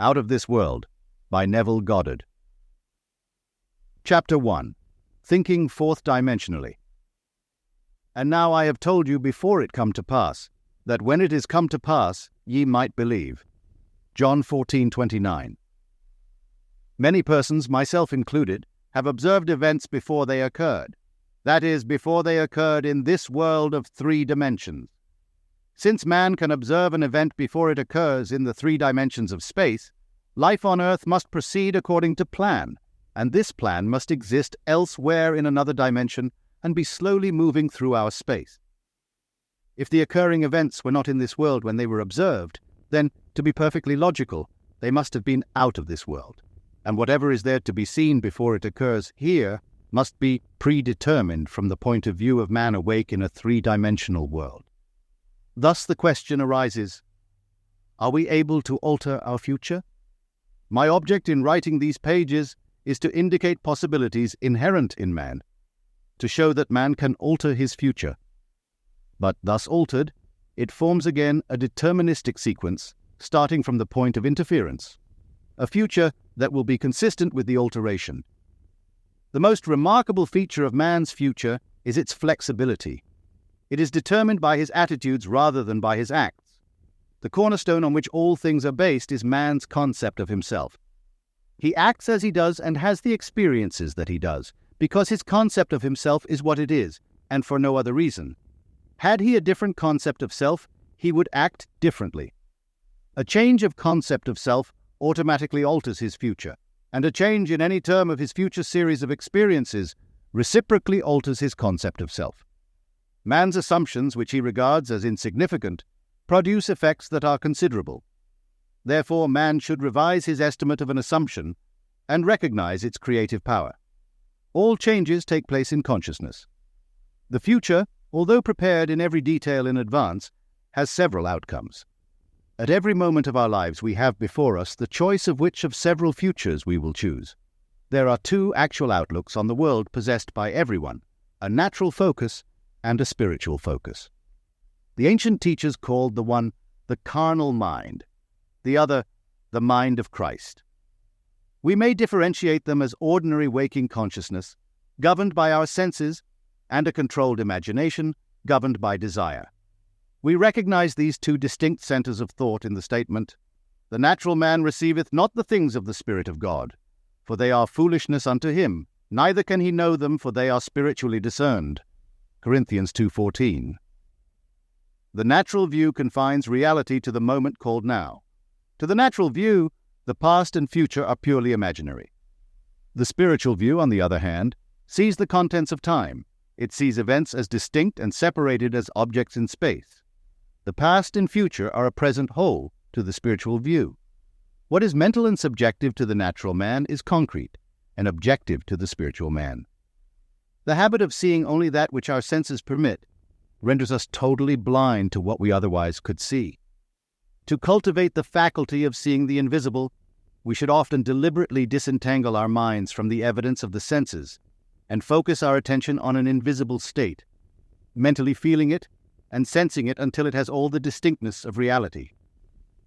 Out of This World by Neville Goddard. Chapter 1. Thinking Fourth Dimensionally. And now I have told you before it come to pass, that when it is come to pass, ye might believe. John 14:29. Many persons, myself included, have observed events before they occurred. That is, before they occurred in this world of 3 dimensions. Since man can observe an event before it occurs in the 3 dimensions of space, life on Earth must proceed according to plan, and this plan must exist elsewhere in another dimension and be slowly moving through our space. If the occurring events were not in this world when they were observed, then, to be perfectly logical, they must have been out of this world, and whatever is there to be seen before it occurs here must be predetermined from the point of view of man awake in a 3-dimensional world. Thus the question arises, are we able to alter our future? My object in writing these pages is to indicate possibilities inherent in man, to show that man can alter his future. But thus altered, it forms again a deterministic sequence starting from the point of interference, a future that will be consistent with the alteration. The most remarkable feature of man's future is its flexibility. It is determined by his attitudes rather than by his acts. The cornerstone on which all things are based is man's concept of himself. He acts as he does and has the experiences that he does, because his concept of himself is what it is, and for no other reason. Had he a different concept of self, he would act differently. A change of concept of self automatically alters his future, and a change in any term of his future series of experiences reciprocally alters his concept of self. Man's assumptions, which he regards as insignificant, produce effects that are considerable. Therefore, man should revise his estimate of an assumption and recognize its creative power. All changes take place in consciousness. The future, although prepared in every detail in advance, has several outcomes. At every moment of our lives we have before us the choice of which of several futures we will choose. There are 2 actual outlooks on the world possessed by everyone, a natural focus and a spiritual focus. The ancient teachers called the one the carnal mind, the other the mind of Christ. We may differentiate them as ordinary waking consciousness, governed by our senses, and a controlled imagination, governed by desire. We recognize these 2 distinct centers of thought in the statement, "The natural man receiveth not the things of the Spirit of God, for they are foolishness unto him, neither can he know them, for they are spiritually discerned." Corinthians 2:14. The natural view confines reality to the moment called now. To the natural view, the past and future are purely imaginary. The spiritual view, on the other hand, sees the contents of time. It sees events as distinct and separated as objects in space. The past and future are a present whole to the spiritual view. What is mental and subjective to the natural man is concrete and objective to the spiritual man. The habit of seeing only that which our senses permit renders us totally blind to what we otherwise could see. To cultivate the faculty of seeing the invisible, we should often deliberately disentangle our minds from the evidence of the senses and focus our attention on an invisible state, mentally feeling it and sensing it until it has all the distinctness of reality.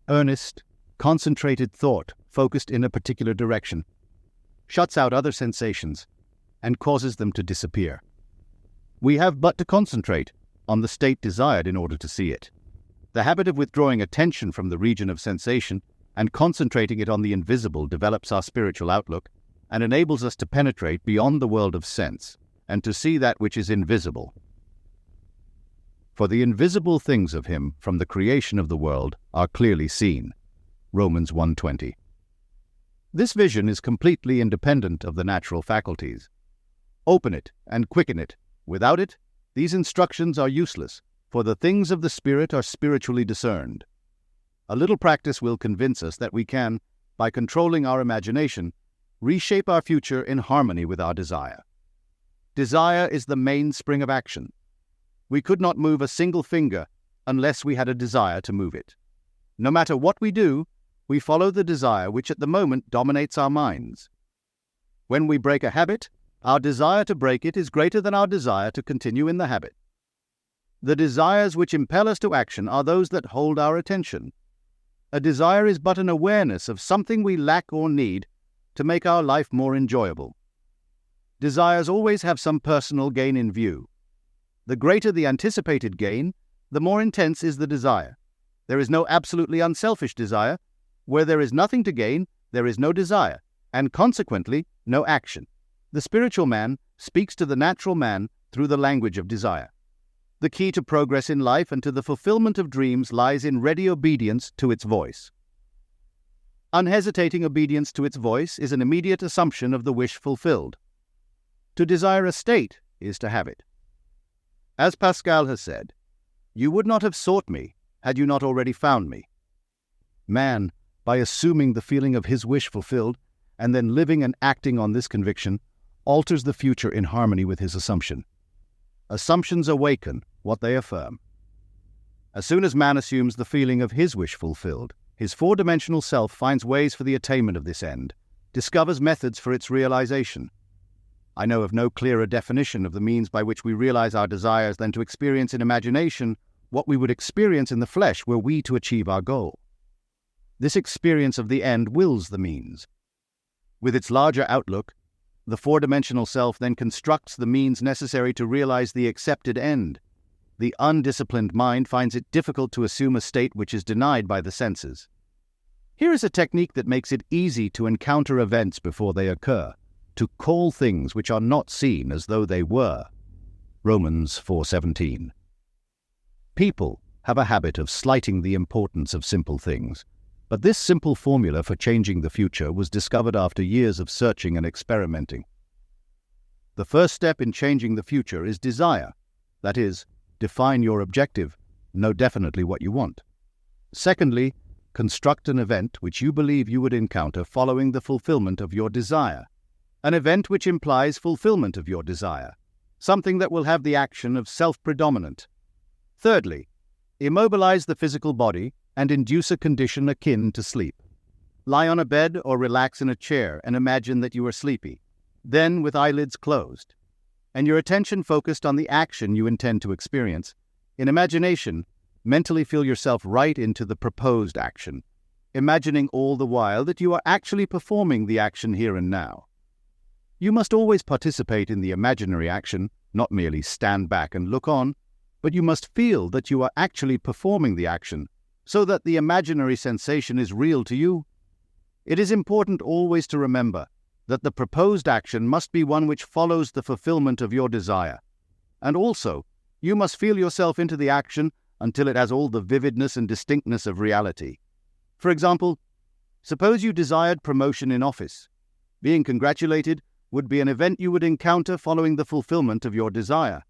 Earnest, concentrated thought focused in a particular direction shuts out other sensations and causes them to disappear. We have but to concentrate on the state desired in order to see it. The habit of withdrawing attention from the region of sensation and concentrating it on the invisible develops our spiritual outlook and enables us to penetrate beyond the world of sense and to see that which is invisible. For the invisible things of him from the creation of the world are clearly seen. Romans 1:20. This vision is completely independent of the natural faculties. Open it and quicken it. Without it, these instructions are useless, for the things of the Spirit are spiritually discerned. A little practice will convince us that we can, by controlling our imagination, reshape our future in harmony with our desire. Desire is the mainspring of action. We could not move a single finger unless we had a desire to move it. No matter what we do, we follow the desire which at the moment dominates our minds. When we break a habit, our desire to break it is greater than our desire to continue in the habit. The desires which impel us to action are those that hold our attention. A desire is but an awareness of something we lack or need to make our life more enjoyable. Desires always have some personal gain in view. The greater the anticipated gain, the more intense is the desire. There is no absolutely unselfish desire. Where there is nothing to gain, there is no desire, and consequently, no action. The spiritual man speaks to the natural man through the language of desire. The key to progress in life and to the fulfillment of dreams lies in ready obedience to its voice. Unhesitating obedience to its voice is an immediate assumption of the wish fulfilled. To desire a state is to have it. As Pascal has said, "You would not have sought me had you not already found me." Man, by assuming the feeling of his wish fulfilled, and then living and acting on this conviction, alters the future in harmony with his assumption. Assumptions awaken what they affirm. As soon as man assumes the feeling of his wish fulfilled, his four-dimensional self finds ways for the attainment of this end, discovers methods for its realization. I know of no clearer definition of the means by which we realize our desires than to experience in imagination what we would experience in the flesh were we to achieve our goal. This experience of the end wills the means. With its larger outlook, the four-dimensional self then constructs the means necessary to realize the accepted end. The undisciplined mind finds it difficult to assume a state which is denied by the senses. Here is a technique that makes it easy to encounter events before they occur, to call things which are not seen as though they were. Romans 4:17. People have a habit of slighting the importance of simple things, but this simple formula for changing the future was discovered after years of searching and experimenting. The first step in changing the future is desire. That is, define your objective, know definitely what you want. Secondly, construct an event which you believe you would encounter following the fulfillment of your desire. An event which implies fulfillment of your desire, something that will have the action of self-predominant. Thirdly, immobilize the physical body and induce a condition akin to sleep. Lie on a bed or relax in a chair and imagine that you are sleepy, then with eyelids closed, and your attention focused on the action you intend to experience. In imagination, mentally feel yourself right into the proposed action, imagining all the while that you are actually performing the action here and now. You must always participate in the imaginary action, not merely stand back and look on, but you must feel that you are actually performing the action, so that the imaginary sensation is real to you. It is important always to remember that the proposed action must be one which follows the fulfillment of your desire. And also, you must feel yourself into the action until it has all the vividness and distinctness of reality. For example, suppose you desired promotion in office. Being congratulated would be an event you would encounter following the fulfillment of your desire.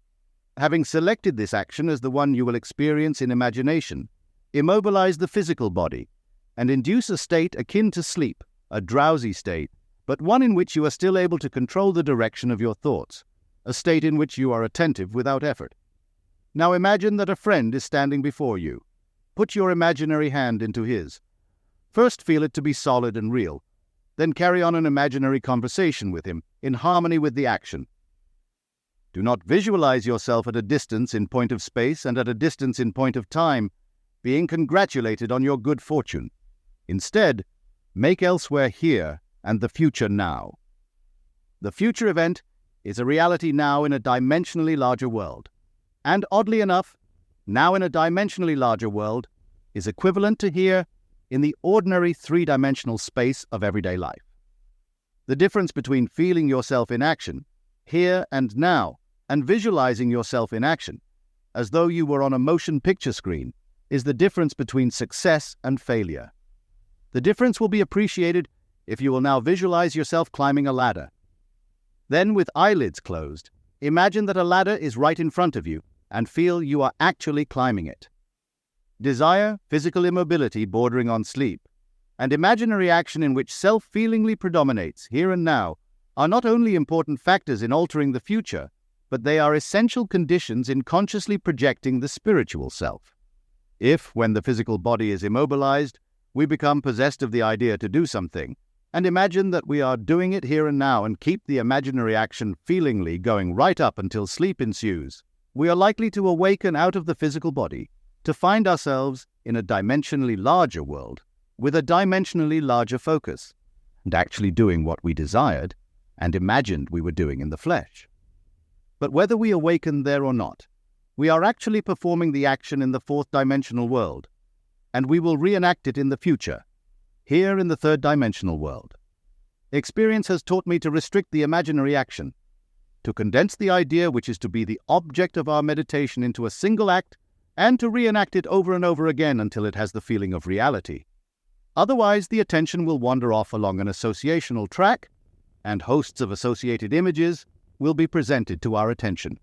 Having selected this action as the one you will experience in imagination, immobilize the physical body and induce a state akin to sleep, a drowsy state, but one in which you are still able to control the direction of your thoughts, a state in which you are attentive without effort. Now imagine that a friend is standing before you. Put your imaginary hand into his. First feel it to be solid and real, then carry on an imaginary conversation with him in harmony with the action. Do not visualize yourself at a distance in point of space and at a distance in point of time, being congratulated on your good fortune. Instead, make elsewhere here and the future now. The future event is a reality now in a dimensionally larger world. And oddly enough, now in a dimensionally larger world is equivalent to here in the ordinary three-dimensional space of everyday life. The difference between feeling yourself in action, here and now, and visualizing yourself in action, as though you were on a motion picture screen, is the difference between success and failure. The difference will be appreciated if you will now visualize yourself climbing a ladder. Then, with eyelids closed, imagine that a ladder is right in front of you and feel you are actually climbing it. Desire, physical immobility bordering on sleep, and imaginary action in which self-feelingly predominates here and now are not only important factors in altering the future, but they are essential conditions in consciously projecting the spiritual self. If, when the physical body is immobilized, we become possessed of the idea to do something, and imagine that we are doing it here and now and keep the imaginary action feelingly going right up until sleep ensues, we are likely to awaken out of the physical body, to find ourselves in a dimensionally larger world with a dimensionally larger focus, and actually doing what we desired and imagined we were doing in the flesh. But whether we awaken there or not, we are actually performing the action in the fourth dimensional world, and we will reenact it in the future, here in the third dimensional world. Experience has taught me to restrict the imaginary action, to condense the idea which is to be the object of our meditation into a single act, and to reenact it over and over again until it has the feeling of reality. Otherwise, the attention will wander off along an associational track, and hosts of associated images will be presented to our attention.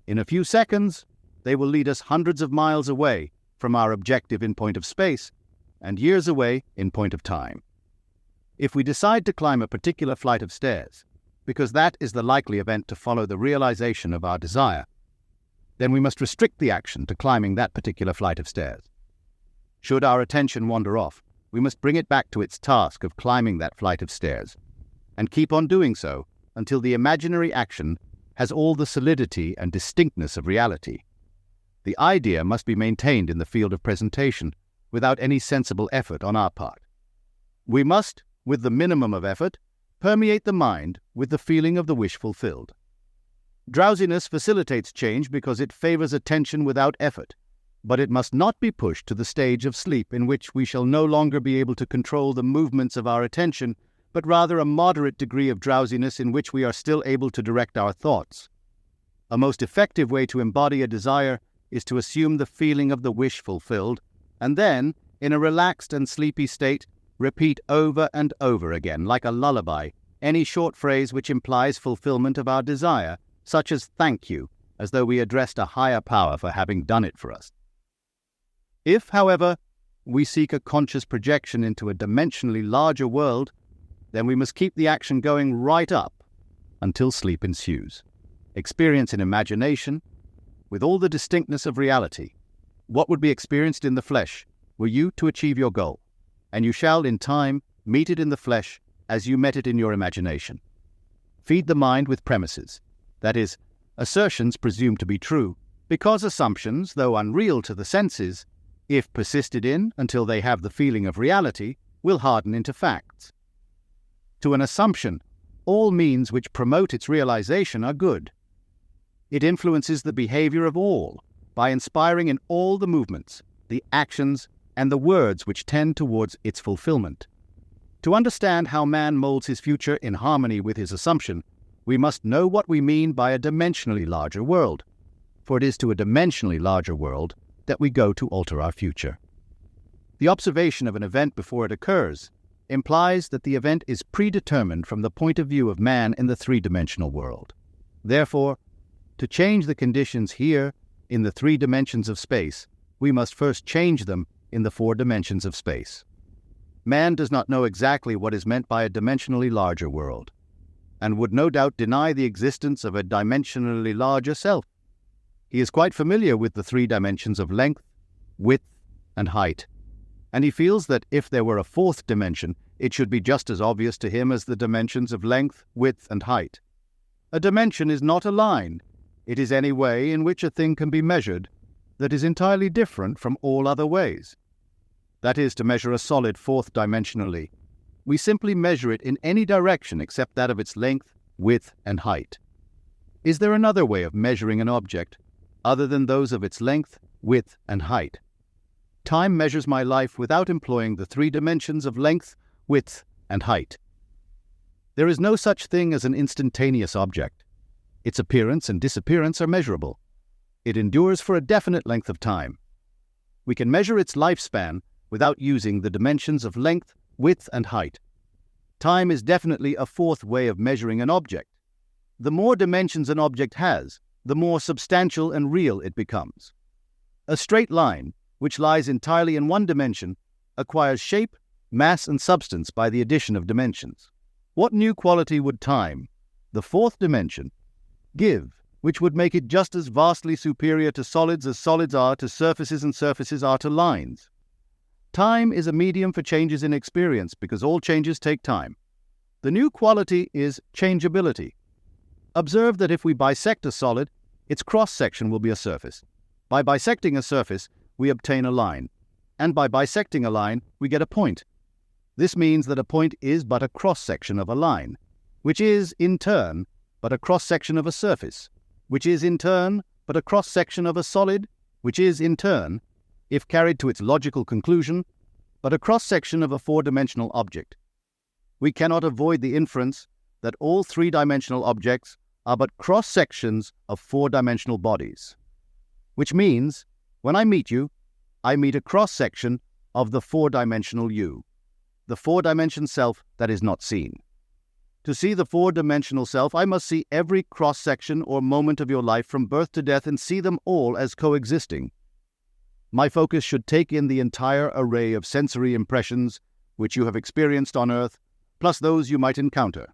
In a few seconds, they will lead us hundreds of miles away from our objective in point of space, and years away in point of time. If we decide to climb a particular flight of stairs, because that is the likely event to follow the realization of our desire, then we must restrict the action to climbing that particular flight of stairs. Should our attention wander off, we must bring it back to its task of climbing that flight of stairs, and keep on doing so until the imaginary action has all the solidity and distinctness of reality. The idea must be maintained in the field of presentation without any sensible effort on our part. We must, with the minimum of effort, permeate the mind with the feeling of the wish fulfilled. Drowsiness facilitates change because it favors attention without effort, but it must not be pushed to the stage of sleep in which we shall no longer be able to control the movements of our attention, but rather a moderate degree of drowsiness in which we are still able to direct our thoughts. A most effective way to embody a desire is to assume the feeling of the wish fulfilled, and then, in a relaxed and sleepy state, repeat over and over again, like a lullaby, any short phrase which implies fulfillment of our desire, such as "thank you," as though we addressed a higher power for having done it for us. If, however, we seek a conscious projection into a dimensionally larger world, then we must keep the action going right up until sleep ensues. Experience in imagination, with all the distinctness of reality, what would be experienced in the flesh were you to achieve your goal, and you shall in time meet it in the flesh as you met it in your imagination. Feed the mind with premises, that is, assertions presumed to be true, because assumptions, though unreal to the senses, if persisted in until they have the feeling of reality, will harden into facts. To an assumption, all means which promote its realization are good. It influences the behavior of all by inspiring in all the movements, the actions, and the words which tend towards its fulfillment. To understand how man molds his future in harmony with his assumption, we must know what we mean by a dimensionally larger world, for it is to a dimensionally larger world that we go to alter our future. The observation of an event before it occurs implies that the event is predetermined from the point of view of man in the three-dimensional world. Therefore, to change the conditions here in the 3 dimensions of space, we must first change them in the 4 dimensions of space. Man does not know exactly what is meant by a dimensionally larger world, and would no doubt deny the existence of a dimensionally larger self. He is quite familiar with the 3 dimensions of length, width, and height, and he feels that if there were a 4th dimension, it should be just as obvious to him as the dimensions of length, width, and height. A dimension is not a line. It is any way in which a thing can be measured that is entirely different from all other ways. That is, to measure a solid 4th dimensionally, we simply measure it in any direction except that of its length, width, and height. Is there another way of measuring an object other than those of its length, width, and height? Time measures my life without employing the 3 dimensions of length, width, and height. There is no such thing as an instantaneous object. Its appearance and disappearance are measurable. It endures for a definite length of time. We can measure its lifespan without using the dimensions of length, width, and height. Time is definitely a 4th way of measuring an object. The more dimensions an object has, the more substantial and real it becomes. A straight line, which lies entirely in 1 dimension, acquires shape, mass, and substance by the addition of dimensions. What new quality would time, the 4th dimension, give, which would make it just as vastly superior to solids as solids are to surfaces and surfaces are to lines? Time is a medium for changes in experience because all changes take time. The new quality is changeability. Observe that if we bisect a solid, its cross-section will be a surface. By bisecting a surface, we obtain a line. and by bisecting a line, we get a point. This means that a point is but a cross-section of a line, which is, in turn, but a cross-section of a surface, which is, in turn, but a cross-section of a solid, which is, in turn, if carried to its logical conclusion, but a cross-section of a four-dimensional object. We cannot avoid the inference that all three-dimensional objects are but cross-sections of four-dimensional bodies, which means, when I meet you, I meet a cross-section of the four-dimensional you, the four-dimension self that is not seen. To see the four-dimensional self, I must see every cross-section or moment of your life from birth to death and see them all as coexisting. My focus should take in the entire array of sensory impressions which you have experienced on earth, plus those you might encounter.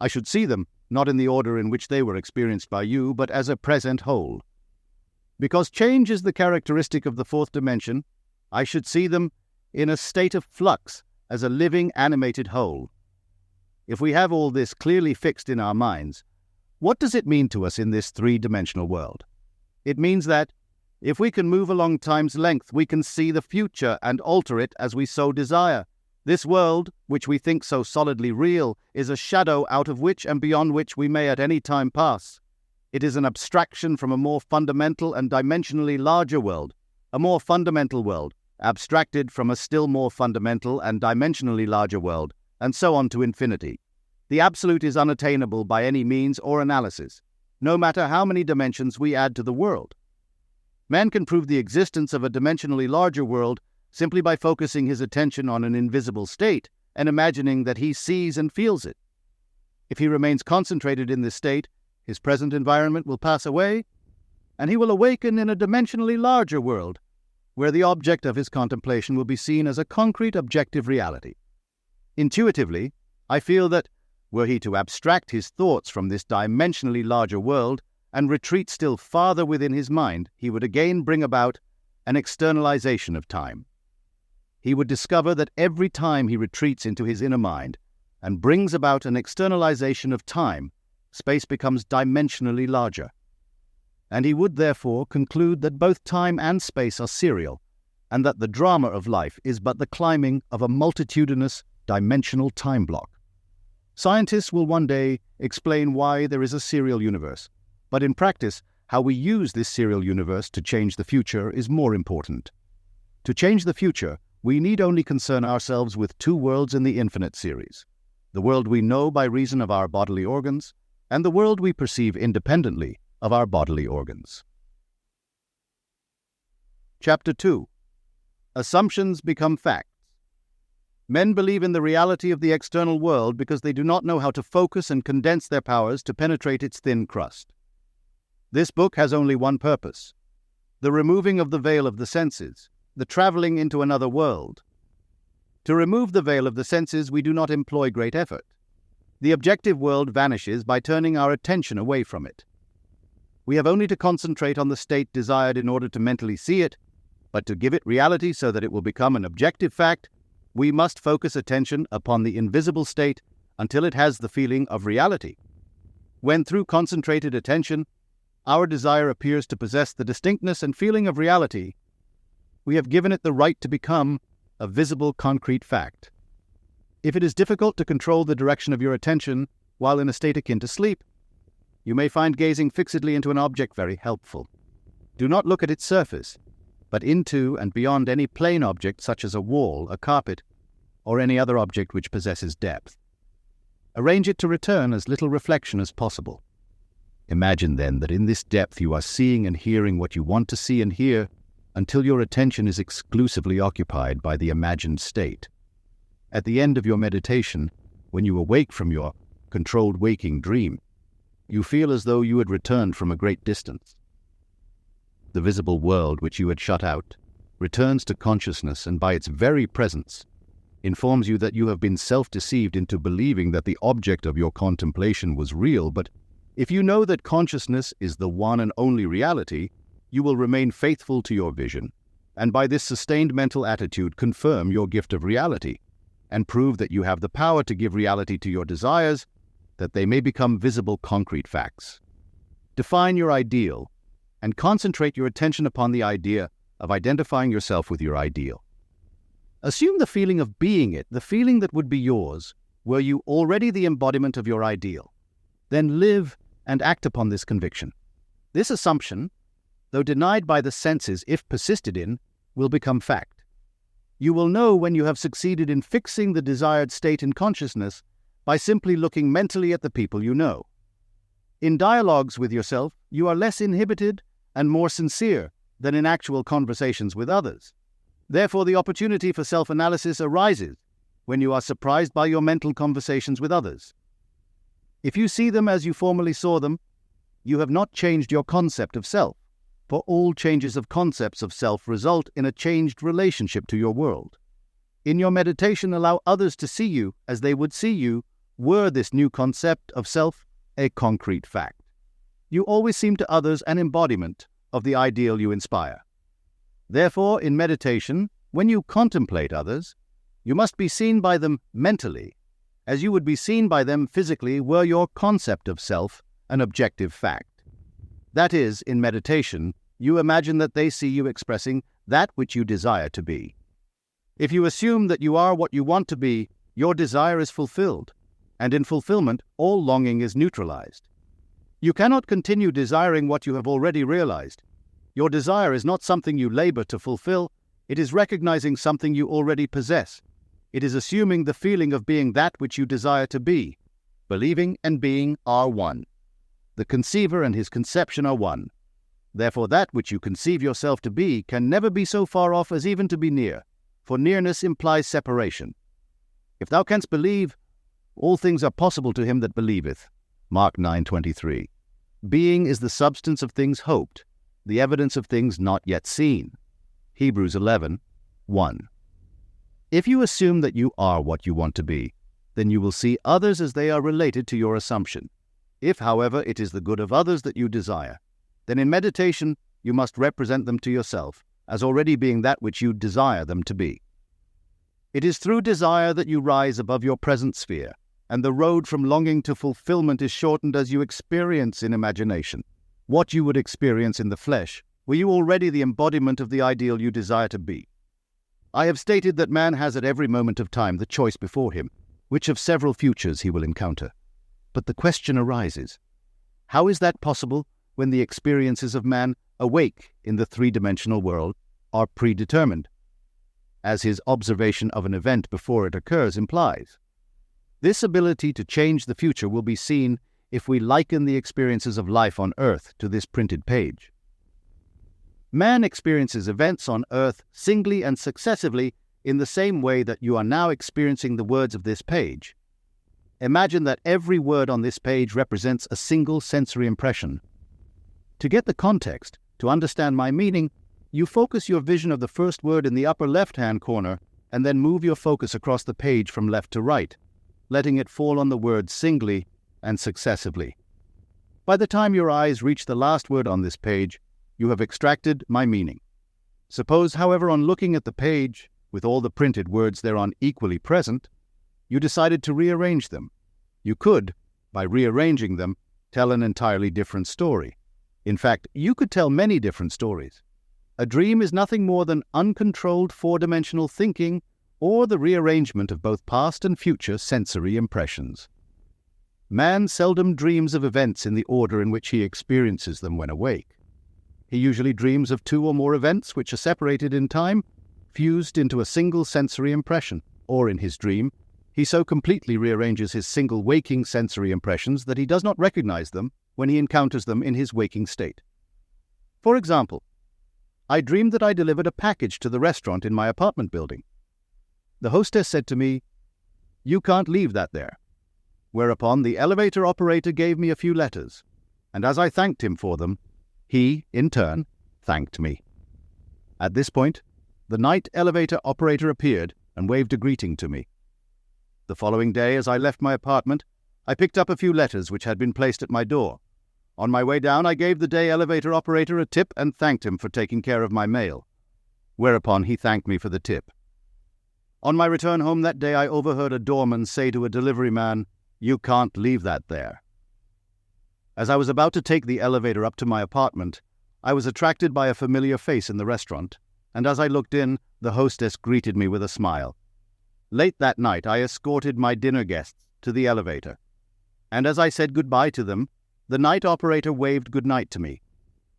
I should see them not in the order in which they were experienced by you, but as a present whole. Because change is the characteristic of the fourth dimension, I should see them in a state of flux as a living, animated whole. If we have all this clearly fixed in our minds, what does it mean to us in this three-dimensional world? It means that, if we can move along time's length, we can see the future and alter it as we so desire. This world, which we think so solidly real, is a shadow out of which and beyond which we may at any time pass. It is an abstraction from a more fundamental and dimensionally larger world, a more fundamental world, abstracted from a still more fundamental and dimensionally larger world, and so on to infinity. The absolute is unattainable by any means or analysis, no matter how many dimensions we add to the world. Man can prove the existence of a dimensionally larger world simply by focusing his attention on an invisible state and imagining that he sees and feels it. If he remains concentrated in this state, his present environment will pass away, and he will awaken in a dimensionally larger world, where the object of his contemplation will be seen as a concrete objective reality. Intuitively, I feel that, were he to abstract his thoughts from this dimensionally larger world and retreat still farther within his mind, he would again bring about an externalization of time. He would discover that every time he retreats into his inner mind and brings about an externalization of time, space becomes dimensionally larger. And he would therefore conclude that both time and space are serial, and that the drama of life is but the climbing of a multitudinous dimensional time block. Scientists will one day explain why there is a serial universe, but in practice, how we use this serial universe to change the future is more important. To change the future, we need only concern ourselves with two worlds in the infinite series: the world we know by reason of our bodily organs, and the world we perceive independently of our bodily organs. Chapter 2. Assumptions become facts. Men believe in the reality of the external world because they do not know how to focus and condense their powers to penetrate its thin crust. This book has only one purpose: the removing of the veil of the senses, the traveling into another world. To remove the veil of the senses, we do not employ great effort. The objective world vanishes by turning our attention away from it. We have only to concentrate on the state desired in order to mentally see it, but to give it reality so that it will become an objective fact, we must focus attention upon the invisible state until it has the feeling of reality. When through concentrated attention, our desire appears to possess the distinctness and feeling of reality, we have given it the right to become a visible concrete fact. If it is difficult to control the direction of your attention while in a state akin to sleep, you may find gazing fixedly into an object very helpful. Do not look at its surface, but into and beyond any plane object such as a wall, a carpet, or any other object which possesses depth. Arrange it to return as little reflection as possible. Imagine then that in this depth you are seeing and hearing what you want to see and hear until your attention is exclusively occupied by the imagined state. At the end of your meditation, when you awake from your controlled waking dream, you feel as though you had returned from a great distance. The visible world which you had shut out returns to consciousness, and by its very presence informs you that you have been self-deceived into believing that the object of your contemplation was real. But if you know that consciousness is the one and only reality, you will remain faithful to your vision, and by this sustained mental attitude confirm your gift of reality, and prove that you have the power to give reality to your desires, that they may become visible concrete facts. Define your ideal, and concentrate your attention upon the idea of identifying yourself with your ideal. Assume the feeling of being it, the feeling that would be yours, were you already the embodiment of your ideal. Then live and act upon this conviction. This assumption, though denied by the senses if persisted in, will become fact. You will know when you have succeeded in fixing the desired state in consciousness by simply looking mentally at the people you know. In dialogues with yourself, you are less inhibited and more sincere than in actual conversations with others. Therefore, the opportunity for self-analysis arises when you are surprised by your mental conversations with others. If you see them as you formerly saw them, you have not changed your concept of self, for all changes of concepts of self result in a changed relationship to your world. In your meditation, allow others to see you as they would see you were this new concept of self a concrete fact. You always seem to others an embodiment of the ideal you inspire. Therefore, in meditation, when you contemplate others, you must be seen by them mentally, as you would be seen by them physically were your concept of self an objective fact. That is, in meditation, you imagine that they see you expressing that which you desire to be. If you assume that you are what you want to be, your desire is fulfilled, and in fulfillment, all longing is neutralized. You cannot continue desiring what you have already realized. Your desire is not something you labor to fulfill, it is recognizing something you already possess. It is assuming the feeling of being that which you desire to be. Believing and being are one. The conceiver and his conception are one. Therefore that which you conceive yourself to be can never be so far off as even to be near, for nearness implies separation. If thou canst believe, all things are possible to him that believeth. Mark 9:23. Being is the substance of things hoped, the evidence of things not yet seen. Hebrews 11:1. If you assume that you are what you want to be, then you will see others as they are related to your assumption. If, however, it is the good of others that you desire, then in meditation you must represent them to yourself as already being that which you desire them to be. It is through desire that you rise above your present sphere, and the road from longing to fulfillment is shortened as you experience in imagination what you would experience in the flesh, were you already the embodiment of the ideal you desire to be. I have stated that man has at every moment of time the choice before him, which of several futures he will encounter. But the question arises, how is that possible when the experiences of man awake in the three-dimensional world are predetermined, as his observation of an event before it occurs implies? This ability to change the future will be seen if we liken the experiences of life on earth to this printed page. Man experiences events on earth singly and successively in the same way that you are now experiencing the words of this page. Imagine that every word on this page represents a single sensory impression. To get the context, to understand my meaning, you focus your vision of the first word in the upper left-hand corner and then move your focus across the page from left to right, letting it fall on the word singly and successively. By the time your eyes reach the last word on this page, you have extracted my meaning. Suppose, however, on looking at the page, with all the printed words thereon equally present, you decided to rearrange them. You could, by rearranging them, tell an entirely different story. In fact, you could tell many different stories. A dream is nothing more than uncontrolled four-dimensional thinking or the rearrangement of both past and future sensory impressions. Man seldom dreams of events in the order in which he experiences them when awake. He usually dreams of two or more events which are separated in time, fused into a single sensory impression, or in his dream, he so completely rearranges his single waking sensory impressions that he does not recognize them when he encounters them in his waking state. For example, I dreamed that I delivered a package to the restaurant in my apartment building. The hostess said to me, "You can't leave that there." Whereupon the elevator operator gave me a few letters, and as I thanked him for them, he, in turn, thanked me. At this point, the night elevator operator appeared and waved a greeting to me. The following day, as I left my apartment, I picked up a few letters which had been placed at my door. On my way down, I gave the day elevator operator a tip and thanked him for taking care of my mail, whereupon he thanked me for the tip. On my return home that day, I overheard a doorman say to a delivery man, "You can't leave that there." As I was about to take the elevator up to my apartment, I was attracted by a familiar face in the restaurant, and as I looked in, the hostess greeted me with a smile. Late that night, I escorted my dinner guests to the elevator, and as I said goodbye to them, the night operator waved goodnight to me.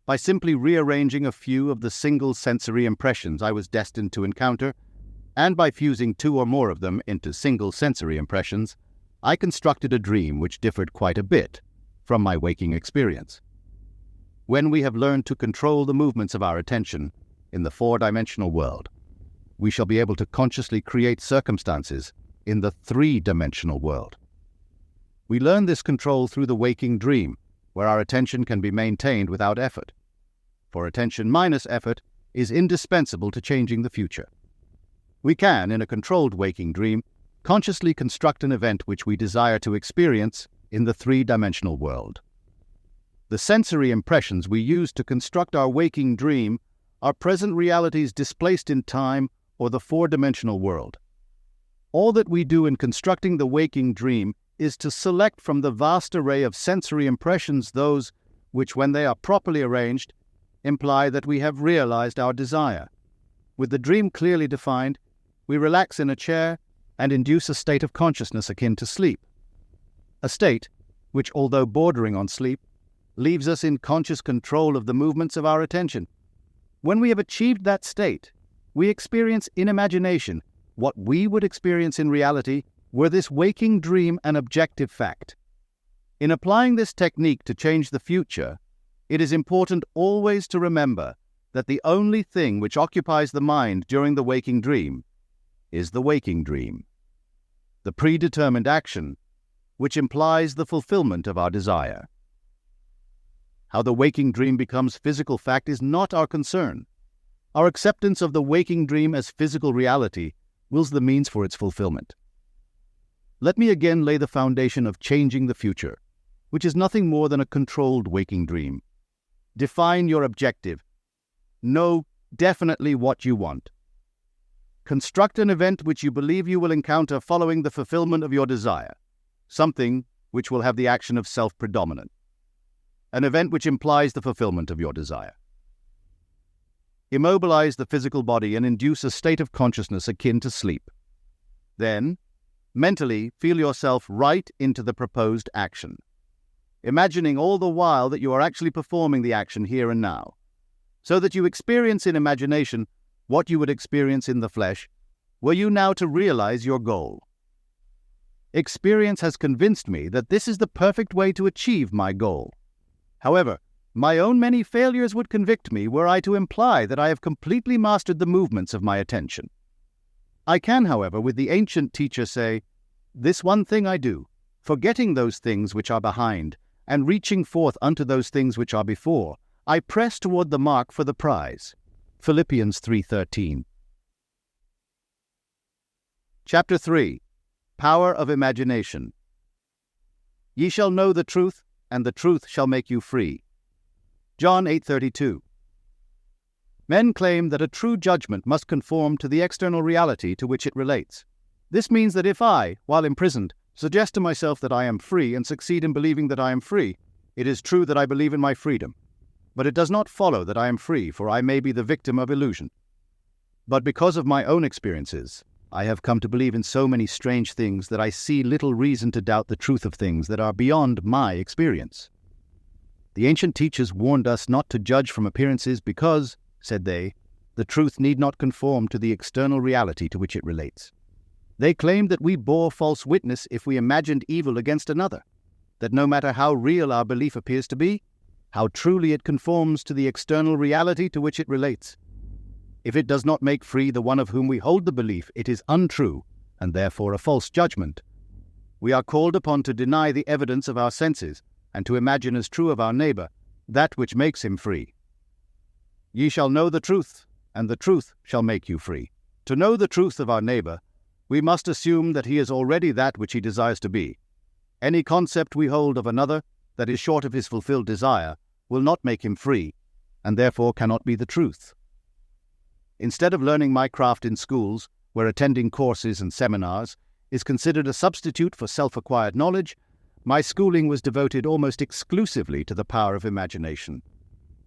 By simply rearranging a few of the single sensory impressions I was destined to encounter, and by fusing 2 or more of them into single sensory impressions, I constructed a dream which differed quite a bit from my waking experience. When we have learned to control the movements of our attention in the 4-dimensional world, we shall be able to consciously create circumstances in the 3-dimensional world. We learn this control through the waking dream, where our attention can be maintained without effort. For attention minus effort is indispensable to changing the future. We can, in a controlled waking dream, consciously construct an event which we desire to experience in the 3-dimensional world. The sensory impressions we use to construct our waking dream are present realities displaced in time or the 4-dimensional world. All that we do in constructing the waking dream is to select from the vast array of sensory impressions those which, when they are properly arranged, imply that we have realized our desire. With the dream clearly defined, we relax in a chair and induce a state of consciousness akin to sleep. A state which, although bordering on sleep, leaves us in conscious control of the movements of our attention. When we have achieved that state, we experience in imagination what we would experience in reality were this waking dream an objective fact. In applying this technique to change the future, it is important always to remember that the only thing which occupies the mind during the waking dream is the waking dream, the predetermined action which implies the fulfillment of our desire. How the waking dream becomes physical fact is not our concern. Our acceptance of the waking dream as physical reality wills the means for its fulfillment. Let me again lay the foundation of changing the future, which is nothing more than a controlled waking dream. Define your objective. Know definitely what you want. Construct an event which you believe you will encounter following the fulfillment of your desire, something which will have the action of self-predominant, an event which implies the fulfillment of your desire. Immobilize the physical body and induce a state of consciousness akin to sleep. Then, mentally feel yourself right into the proposed action, imagining all the while that you are actually performing the action here and now, so that you experience in imagination what you would experience in the flesh were you now to realize your goal. Experience has convinced me that this is the perfect way to achieve my goal. However, my own many failures would convict me were I to imply that I have completely mastered the movements of my attention. I can, however, with the ancient teacher say, "This one thing I do, forgetting those things which are behind, and reaching forth unto those things which are before, I press toward the mark for the prize." Philippians 3:13. Chapter 3. Power of Imagination. Ye shall know the truth, and the truth shall make you free. John 8:32. Men claim that a true judgment must conform to the external reality to which it relates. This means that if I, while imprisoned, suggest to myself that I am free and succeed in believing that I am free, it is true that I believe in my freedom. But it does not follow that I am free, for I may be the victim of illusion. But because of my own experiences, I have come to believe in so many strange things that I see little reason to doubt the truth of things that are beyond my experience. The ancient teachers warned us not to judge from appearances because, said they, the truth need not conform to the external reality to which it relates. They claimed that we bore false witness if we imagined evil against another, that no matter how real our belief appears to be, how truly it conforms to the external reality to which it relates. If it does not make free the one of whom we hold the belief, it is untrue, and therefore a false judgment. We are called upon to deny the evidence of our senses, and to imagine as true of our neighbor that which makes him free. Ye shall know the truth, and the truth shall make you free. To know the truth of our neighbor, we must assume that he is already that which he desires to be. Any concept we hold of another that is short of his fulfilled desire will not make him free, and therefore cannot be the truth. Instead of learning my craft in schools, where attending courses and seminars is considered a substitute for self-acquired knowledge, my schooling was devoted almost exclusively to the power of imagination.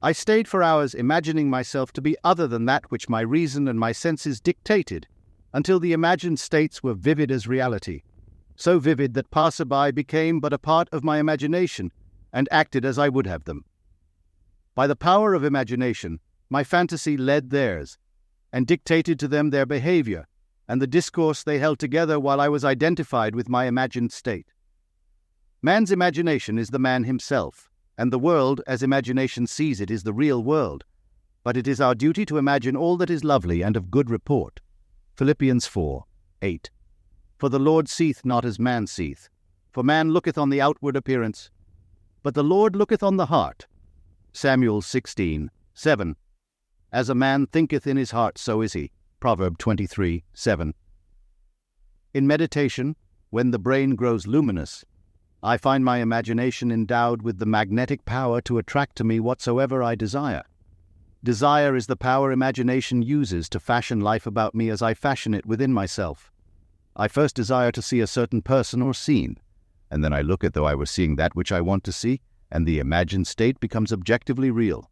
I stayed for hours imagining myself to be other than that which my reason and my senses dictated, until the imagined states were vivid as reality, so vivid that passer-by became but a part of my imagination and acted as I would have them. By the power of imagination, my fantasy led theirs, and dictated to them their behavior and the discourse they held together while I was identified with my imagined state. Man's imagination is the man himself, and the world, as imagination sees it, is the real world. But it is our duty to imagine all that is lovely and of good report. Philippians 4:8. For the Lord seeth not as man seeth, for man looketh on the outward appearance, but the Lord looketh on the heart. Samuel 16:7. As a man thinketh in his heart, so is he. Proverb 23:7. In meditation, when the brain grows luminous, I find my imagination endowed with the magnetic power to attract to me whatsoever I desire. Desire is the power imagination uses to fashion life about me as I fashion it within myself. I first desire to see a certain person or scene, and then I look as though I were seeing that which I want to see, and the imagined state becomes objectively real.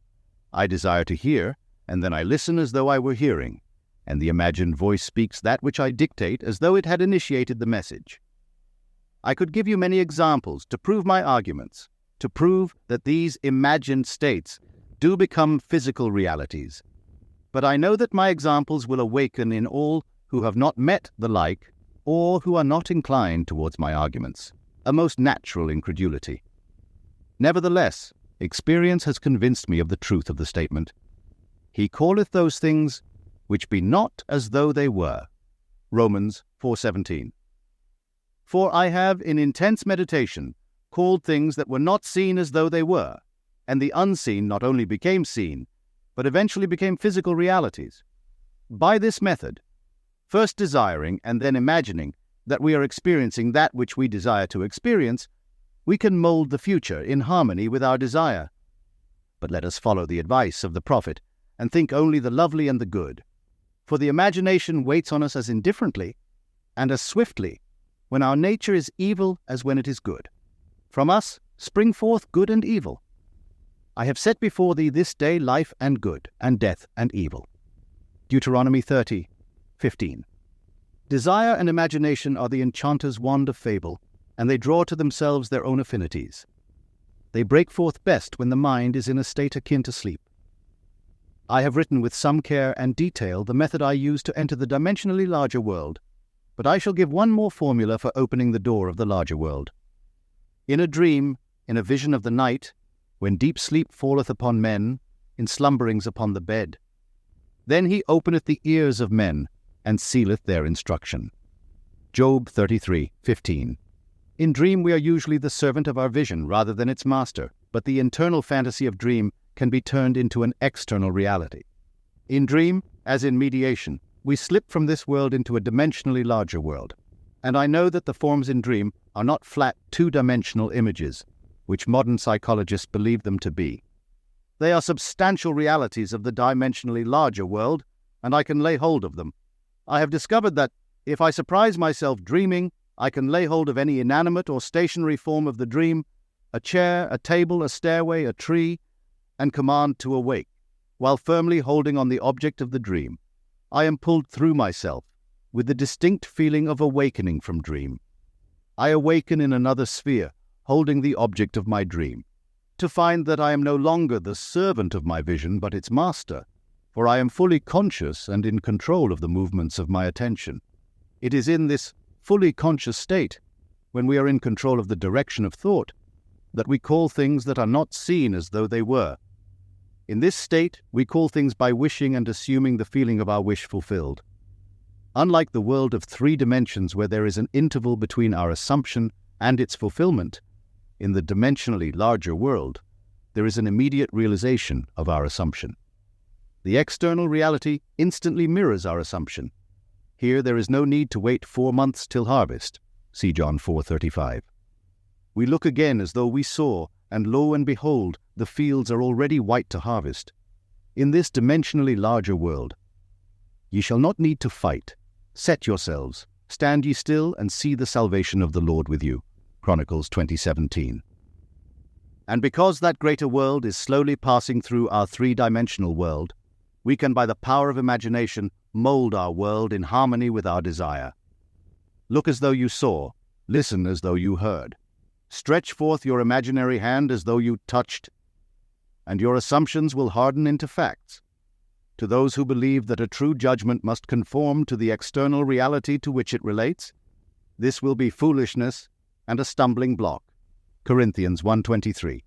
I desire to hear, and then I listen as though I were hearing, and the imagined voice speaks that which I dictate as though it had initiated the message. I could give you many examples to prove my arguments, to prove that these imagined states do become physical realities. But I know that my examples will awaken in all who have not met the like, or who are not inclined towards my arguments, a most natural incredulity. Nevertheless, experience has convinced me of the truth of the statement. He calleth those things which be not as though they were. Romans 4:17. For I have in intense meditation called things that were not seen as though they were, and the unseen not only became seen, but eventually became physical realities. By this method, first desiring and then imagining that we are experiencing that which we desire to experience, we can mold the future in harmony with our desire. But let us follow the advice of the prophet and think only the lovely and the good, for the imagination waits on us as indifferently and as swiftly when our nature is evil as when it is good. From us spring forth good and evil. I have set before thee this day life and good, and death and evil. Deuteronomy 30:15. Desire and imagination are the enchanter's wand of fable, and they draw to themselves their own affinities. They break forth best when the mind is in a state akin to sleep. I have written with some care and detail the method I use to enter the dimensionally larger world, but I shall give one more formula for opening the door of the larger world. In a dream, in a vision of the night, when deep sleep falleth upon men, in slumberings upon the bed, then he openeth the ears of men, and sealeth their instruction. Job 33:15. In dream we are usually the servant of our vision rather than its master, but the internal fantasy of dream can be turned into an external reality. In dream, as in mediation, we slip from this world into a dimensionally larger world, and I know that the forms in dream are not flat two-dimensional images, which modern psychologists believe them to be. They are substantial realities of the dimensionally larger world, and I can lay hold of them. I have discovered that, if I surprise myself dreaming, I can lay hold of any inanimate or stationary form of the dream, a chair, a table, a stairway, a tree, and command to awake, while firmly holding on the object of the dream. I am pulled through myself, with the distinct feeling of awakening from dream. I awaken in another sphere, holding the object of my dream, to find that I am no longer the servant of my vision, but its master, for I am fully conscious and in control of the movements of my attention. It is in this fully conscious state, when we are in control of the direction of thought, that we call things that are not seen as though they were. In this state, we call things by wishing and assuming the feeling of our wish fulfilled. Unlike the world of 3 dimensions where there is an interval between our assumption and its fulfillment, in the dimensionally larger world, there is an immediate realization of our assumption. The external reality instantly mirrors our assumption. Here there is no need to wait 4 months till harvest. See John 4:35. We look again as though we saw, and lo and behold, the fields are already white to harvest. In this dimensionally larger world, ye shall not need to fight. Set yourselves, stand ye still, and see the salvation of the Lord with you. Chronicles 20:17. And because that greater world is slowly passing through our three-dimensional world, we can, by the power of imagination, mold our world in harmony with our desire. Look as though you saw, listen as though you heard. Stretch forth your imaginary hand as though you touched, and your assumptions will harden into facts. To those who believe that a true judgment must conform to the external reality to which it relates, this will be foolishness and a stumbling block. Corinthians 1:23.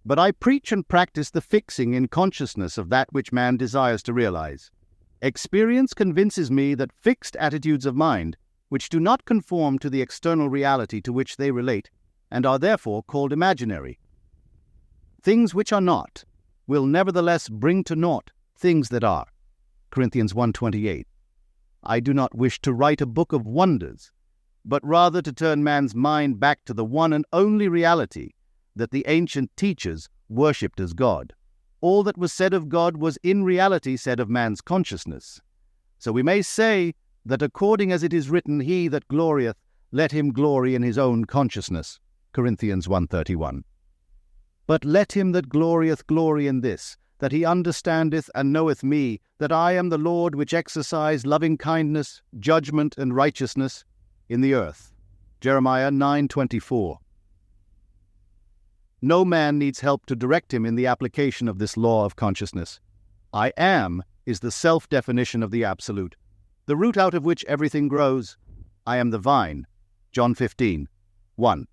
But I preach and practice the fixing in consciousness of that which man desires to realize. Experience convinces me that fixed attitudes of mind, which do not conform to the external reality to which they relate, and are therefore called imaginary. Things which are not will nevertheless bring to naught things that are. Corinthians 1:28. I do not wish to write a book of wonders, but rather to turn man's mind back to the one and only reality that the ancient teachers worshipped as God. All that was said of God was in reality said of man's consciousness. So we may say that according as it is written, he that glorieth, let him glory in his own consciousness. Corinthians 1:31. But let him that glorieth glory in this, that he understandeth and knoweth me, that I am the Lord which exercise loving kindness, judgment, and righteousness in the earth. Jeremiah 9:24. No man needs help to direct him in the application of this law of consciousness. I am is the self-definition of the absolute, the root out of which everything grows. I am the vine. John 15:1.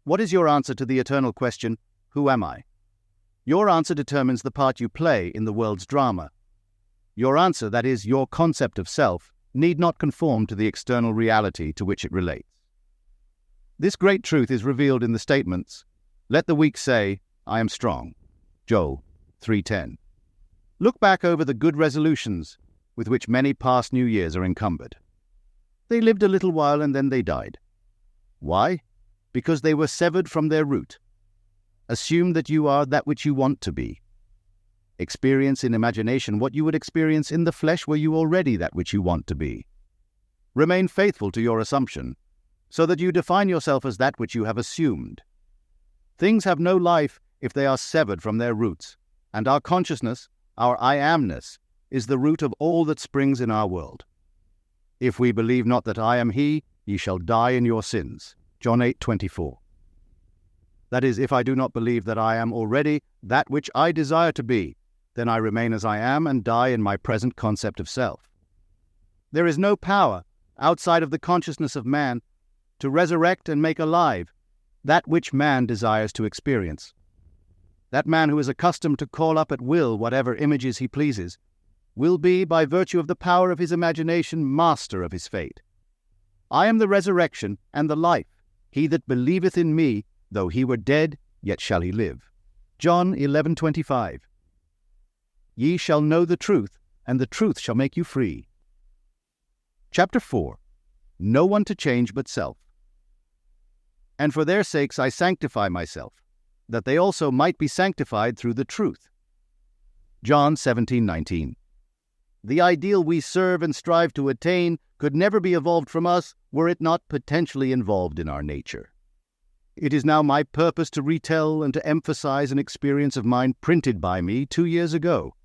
What is your answer to the eternal question, who am I? Your answer determines the part you play in the world's drama. Your answer, that is, your concept of self, need not conform to the external reality to which it relates. This great truth is revealed in the statements, let the weak say, I am strong. Joel 3:10. Look back over the good resolutions with which many past New Years are encumbered. They lived a little while and then they died. Why? Because they were severed from their root. Assume that you are that which you want to be. Experience in imagination what you would experience in the flesh were you already that which you want to be. Remain faithful to your assumption, so that you define yourself as that which you have assumed. Things have no life if they are severed from their roots, and our consciousness, our I amness, is the root of all that springs in our world. If we believe not that I am he, ye shall die in your sins. John 8:24. That is, if I do not believe that I am already that which I desire to be, then I remain as I am and die in my present concept of self. There is no power outside of the consciousness of man to resurrect and make alive that which man desires to experience. That man who is accustomed to call up at will whatever images he pleases will be, by virtue of the power of his imagination, master of his fate. I am the resurrection and the life. He that believeth in me, though he were dead, yet shall he live. John 11:25. Ye shall know the truth, and the truth shall make you free. Chapter 4. No one to change but self. And for their sakes I sanctify myself, that they also might be sanctified through the truth. John 17:19. The ideal we serve and strive to attain could never be evolved from us were it not potentially involved in our nature. It is now my purpose to retell and to emphasize an experience of mine printed by me 2 years ago.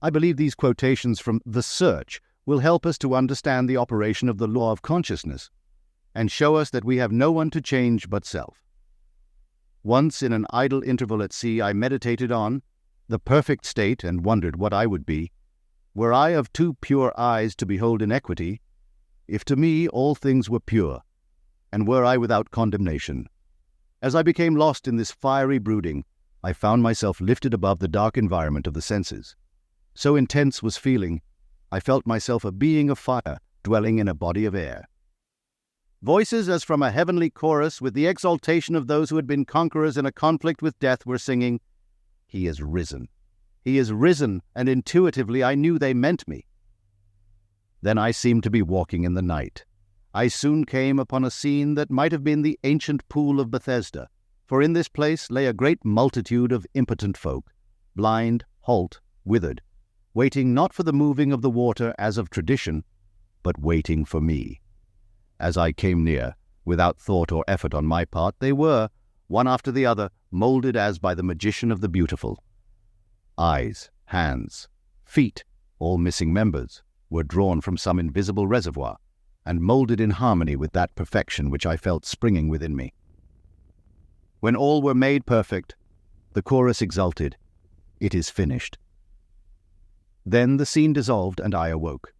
I believe these quotations from The Search will help us to understand the operation of the law of consciousness and show us that we have no one to change but self. Once in an idle interval at sea I meditated on the perfect state and wondered what I would be, were I of too pure eyes to behold iniquity, if to me all things were pure, and were I without condemnation. As I became lost in this fiery brooding, I found myself lifted above the dark environment of the senses. So intense was feeling, I felt myself a being of fire dwelling in a body of air. Voices as from a heavenly chorus with the exaltation of those who had been conquerors in a conflict with death were singing, He is risen. He is risen, and intuitively I knew they meant me. Then I seemed to be walking in the night. I soon came upon a scene that might have been the ancient pool of Bethesda, for in this place lay a great multitude of impotent folk, blind, halt, withered, waiting not for the moving of the water as of tradition, but waiting for me. As I came near, without thought or effort on my part, they were, one after the other, molded as by the magician of the beautiful. Eyes, hands, feet, all missing members, were drawn from some invisible reservoir, and molded in harmony with that perfection which I felt springing within me. When all were made perfect, the chorus exulted, "It is finished." Then the scene dissolved and I awoke.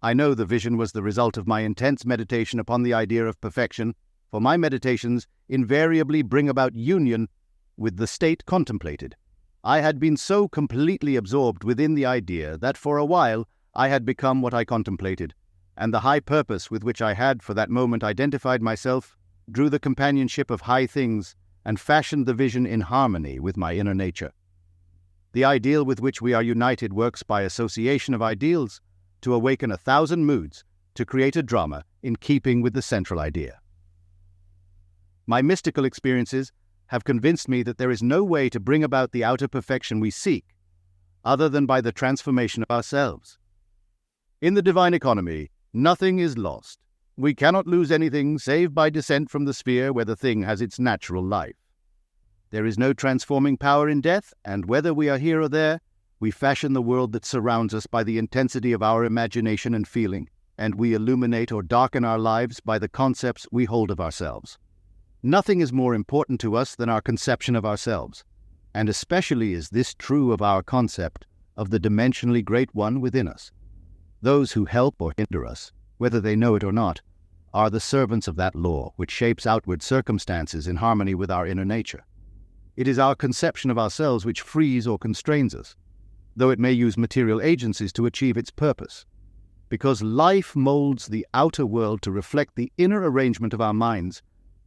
I know the vision was the result of my intense meditation upon the idea of perfection, for my meditations invariably bring about union with the state contemplated. I had been so completely absorbed within the idea that for a while I had become what I contemplated, and the high purpose with which I had for that moment identified myself drew the companionship of high things and fashioned the vision in harmony with my inner nature. The ideal with which we are united works by association of ideals to awaken 1,000 moods, to create a drama in keeping with the central idea. My mystical experiences have convinced me that there is no way to bring about the outer perfection we seek other than by the transformation of ourselves. In the divine economy, nothing is lost. We cannot lose anything save by descent from the sphere where the thing has its natural life. There is no transforming power in death, and whether we are here or there, we fashion the world that surrounds us by the intensity of our imagination and feeling, and we illuminate or darken our lives by the concepts we hold of ourselves. Nothing is more important to us than our conception of ourselves, and especially is this true of our concept of the dimensionally great one within us. Those who help or hinder us, whether they know it or not, are the servants of that law which shapes outward circumstances in harmony with our inner nature. It is our conception of ourselves which frees or constrains us, though it may use material agencies to achieve its purpose. Because life molds the outer world to reflect the inner arrangement of our minds,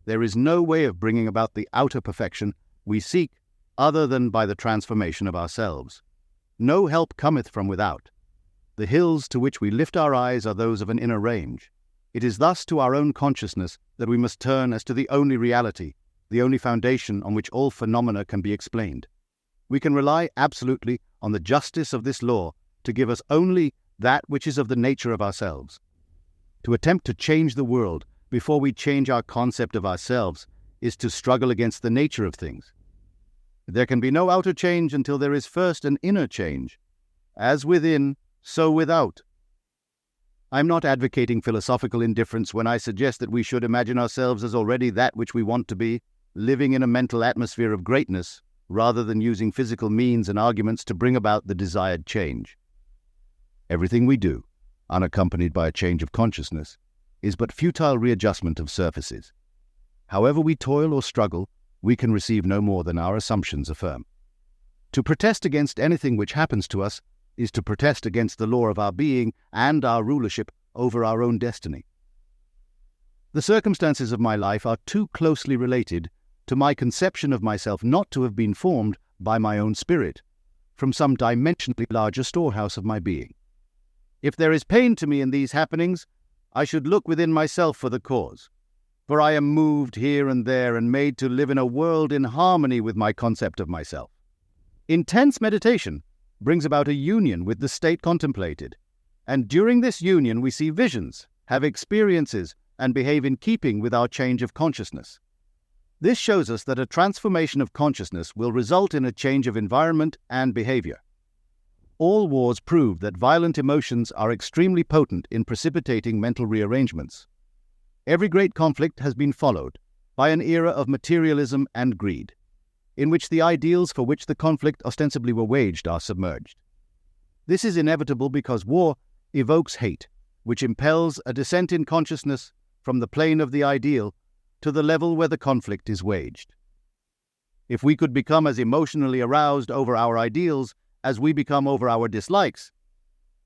there is no way of bringing about the outer perfection we seek other than by the transformation of ourselves. No help cometh from without. The hills to which we lift our eyes are those of an inner range. It is thus to our own consciousness that we must turn as to the only reality, the only foundation on which all phenomena can be explained. We can rely absolutely on the justice of this law to give us only that which is of the nature of ourselves. To attempt to change the world before we change our concept of ourselves is to struggle against the nature of things. There can be no outer change until there is first an inner change. As within, so without. I am not advocating philosophical indifference when I suggest that we should imagine ourselves as already that which we want to be, living in a mental atmosphere of greatness, rather than using physical means and arguments to bring about the desired change. Everything we do, unaccompanied by a change of consciousness, is but futile readjustment of surfaces. However we toil or struggle, we can receive no more than our assumptions affirm. To protest against anything which happens to us is to protest against the law of our being and our rulership over our own destiny. The circumstances of my life are too closely related to my conception of myself not to have been formed by my own spirit, from some dimensionally larger storehouse of my being. If there is pain to me in these happenings, I should look within myself for the cause, for I am moved here and there and made to live in a world in harmony with my concept of myself. Intense meditation brings about a union with the state contemplated, and during this union we see visions, have experiences, and behave in keeping with our change of consciousness. This shows us that a transformation of consciousness will result in a change of environment and behavior. All wars prove that violent emotions are extremely potent in precipitating mental rearrangements. Every great conflict has been followed by an era of materialism and greed, in which the ideals for which the conflict ostensibly were waged are submerged. This is inevitable because war evokes hate, which impels a descent in consciousness from the plane of the ideal to the level where the conflict is waged. If we could become as emotionally aroused over our ideals as we become over our dislikes,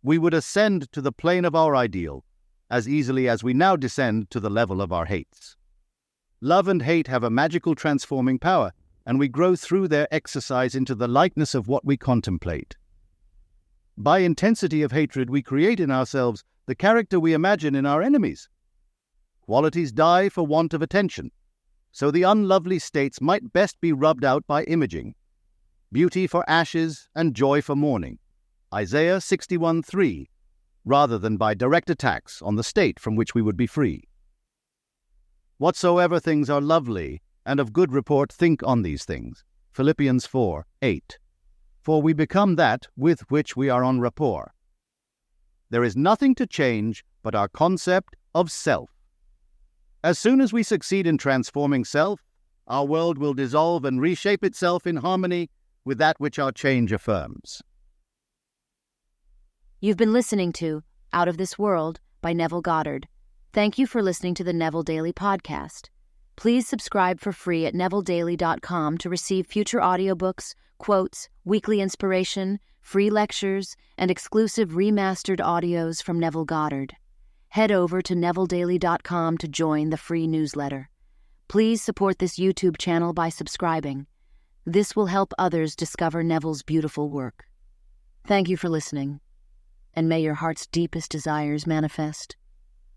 we would ascend to the plane of our ideal as easily as we now descend to the level of our hates. Love and hate have a magical transforming power, and we grow through their exercise into the likeness of what we contemplate. By intensity of hatred, we create in ourselves the character we imagine in our enemies. Qualities die for want of attention, so the unlovely states might best be rubbed out by imaging. Beauty for ashes and joy for mourning, Isaiah 61:3, rather than by direct attacks on the state from which we would be free. Whatsoever things are lovely and of good report think on these things. Philippians 4:8. For we become that with which we are on rapport. There is nothing to change but our concept of self. As soon as we succeed in transforming self, our world will dissolve and reshape itself in harmony with that which our change affirms. You've been listening to Out of This World by Neville Goddard. Thank you for listening to the Neville Daily Podcast. Please subscribe for free at nevilledaily.com to receive future audiobooks, quotes, weekly inspiration, free lectures, and exclusive remastered audios from Neville Goddard. Head over to nevilledaily.com to join the free newsletter. Please support this YouTube channel by subscribing. This will help others discover Neville's beautiful work. Thank you for listening, and may your heart's deepest desires manifest.